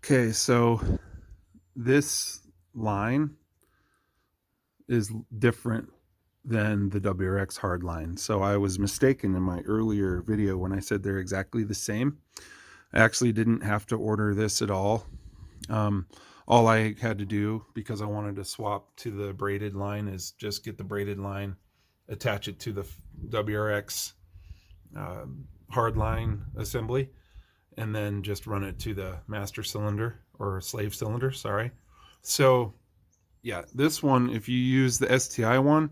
Okay, so this line is different than the WRX hard line. So I was mistaken in my earlier video when I said they're exactly the same. I actually didn't have to order this at all. Um, all I had to do, because I wanted to swap to the braided line, is just get the braided line, attach it to the WRX uh, hard line assembly, and then just run it to the master cylinder or slave cylinder. Sorry. So yeah, this one, if you use the STI one,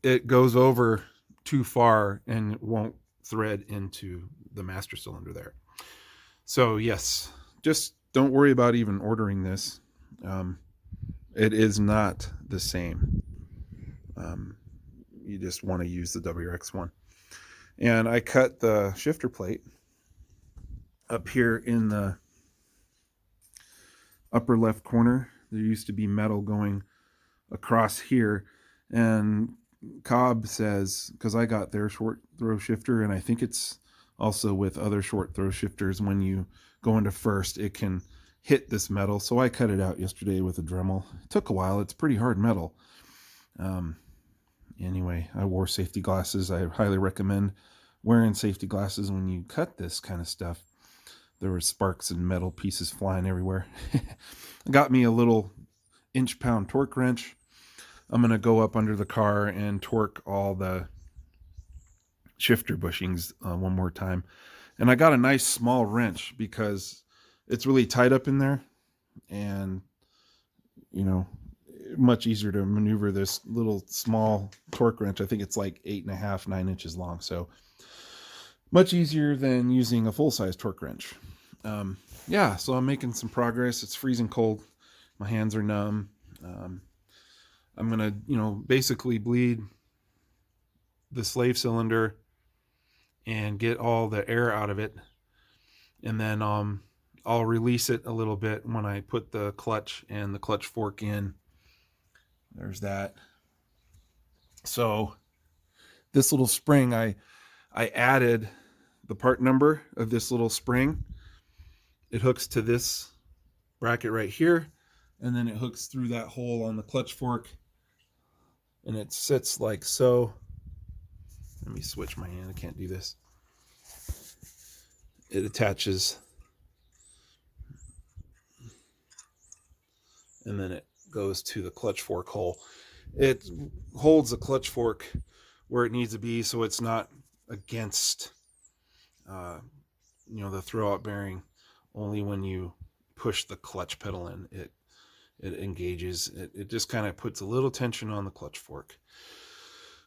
it goes over too far and it won't thread into the master cylinder there. So yes, just don't worry about even ordering this. Um, it is not the same. You just want to use the WRX one. And I cut the shifter plate up here in the upper left corner. There used to be metal going across here, and Cobb says, because I got their short throw shifter, and I think it's also with other short throw shifters, when you go into first, it can hit this metal. So I cut it out yesterday with a Dremel. It took a while. It's pretty hard metal. Anyway, I wore safety glasses. I highly recommend wearing safety glasses when you cut this kind of stuff. There were sparks and metal pieces flying everywhere. Got me a little inch-pound torque wrench. I'm going to go up under the car and torque all the shifter bushings one more time. And I got a nice small wrench because it's really tight up in there, and much easier to maneuver this little small torque wrench. I think it's like 8.5, 9 inches long. So much easier than using a full-size torque wrench. Yeah, so I'm making some progress. It's freezing cold. My hands are numb. I'm going to, basically bleed the slave cylinder and get all the air out of it. And then I'll release it a little bit when I put the clutch and the clutch fork in. There's that. So this little spring, I added the part number of this little spring. It hooks to this bracket right here, and then it hooks through that hole on the clutch fork, and it sits like so. Let me switch my hand. I can't do this. It attaches, and then it goes to the clutch fork hole. It holds the clutch fork where it needs to be, so it's not against the throwout bearing. Only when you push the clutch pedal in, it engages. It just kind of puts a little tension on the clutch fork.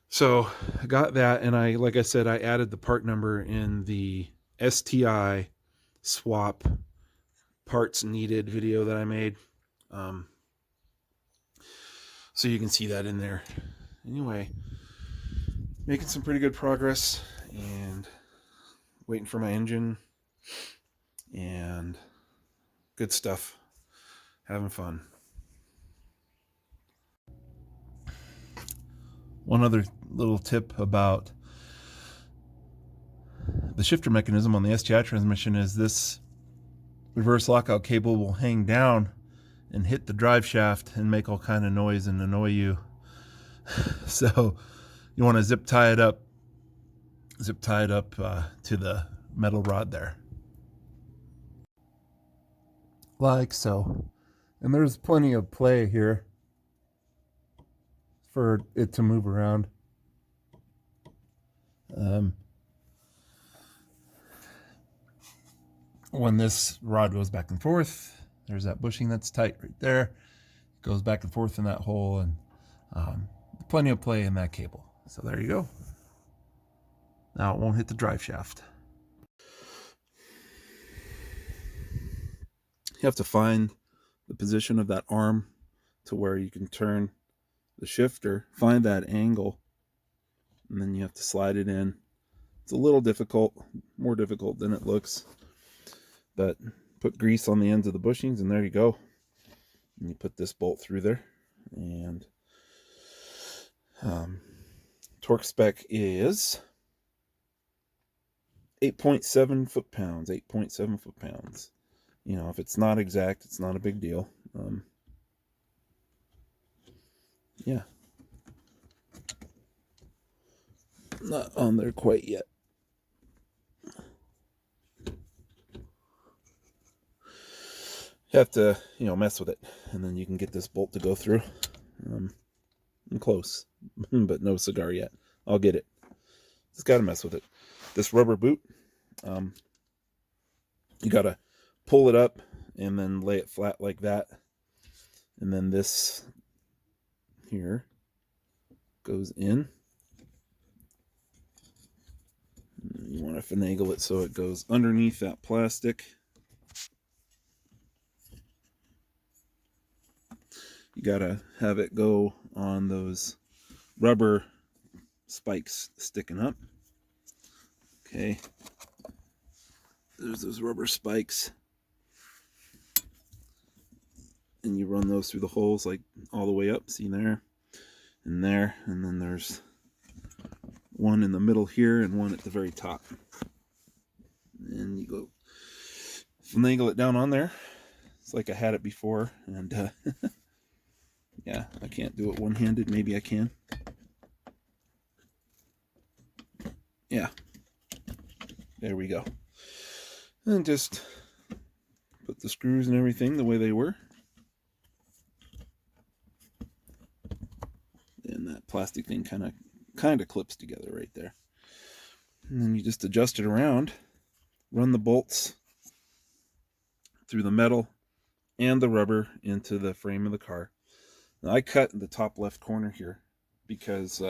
So I got that, and like I said, I added the part number in the STI swap parts needed video that I made. So you can see that in there. Anyway, making some pretty good progress, and waiting for my engine, and good stuff. Having fun. One other little tip about the shifter mechanism on the STI transmission is this reverse lockout cable will hang down and hit the drive shaft and make all kind of noise and annoy you. So you want to zip tie it up to the metal rod there, like so. And there's plenty of play here for it to move around. When this rod goes back and forth, there's that bushing that's tight right there. It goes back and forth in that hole, and plenty of play in that cable. So there you go. Now it won't hit the drive shaft. You have to find the position of that arm to where you can turn the shifter, find that angle, and then you have to slide it in. It's a little difficult, more difficult than it looks, but put grease on the ends of the bushings, and there you go. And you put this bolt through there, and torque spec is 8.7 foot-pounds. You know, if it's not exact, it's not a big deal. Yeah. Not on there quite yet. You have to, you know, mess with it, and then you can get this bolt to go through. I'm close, but no cigar yet. I'll get it. Just got to mess with it. This rubber boot, you got to pull it up and then lay it flat like that. And then this here goes in. You want to finagle it so it goes underneath that plastic. You got to have it go on those rubber spikes sticking up. Okay. There's those rubber spikes. And you run those through the holes like all the way up. See there and there. And then there's one in the middle here and one at the very top. And you go finagle it down on there. It's like I had it before. And yeah, I can't do it one-handed. Maybe I can. Yeah. There we go. And just put the screws and everything the way they were. And that plastic thing kind of clips together right there. And then you just adjust it around, run the bolts through the metal and the rubber into the frame of the car. Now, I cut in the top left corner here because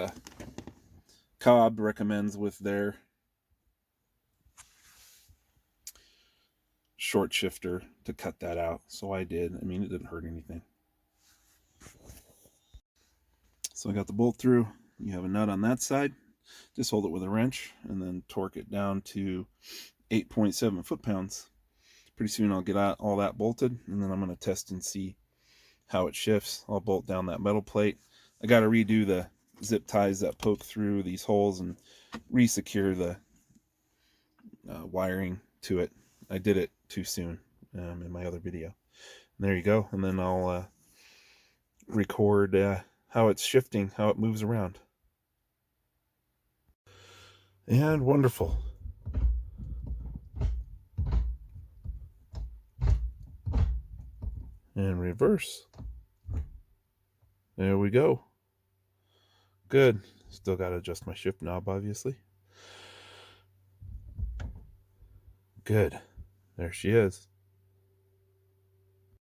Cobb recommends with their short shifter to cut that out. So I did. I mean, it didn't hurt anything. So I got the bolt through. You have a nut on that side. Just hold it with a wrench and then torque it down to 8.7 foot-pounds. Pretty soon I'll get out all that bolted, and then I'm going to test and see how it shifts. I'll bolt down that metal plate. I got to redo the zip ties that poke through these holes and re-secure the wiring to it. I did it too soon in my other video. And there you go. And then I'll record how it's shifting, how it moves around. And wonderful. And reverse. There we go. Good. Still got to adjust my shift knob, obviously. Good. There she is.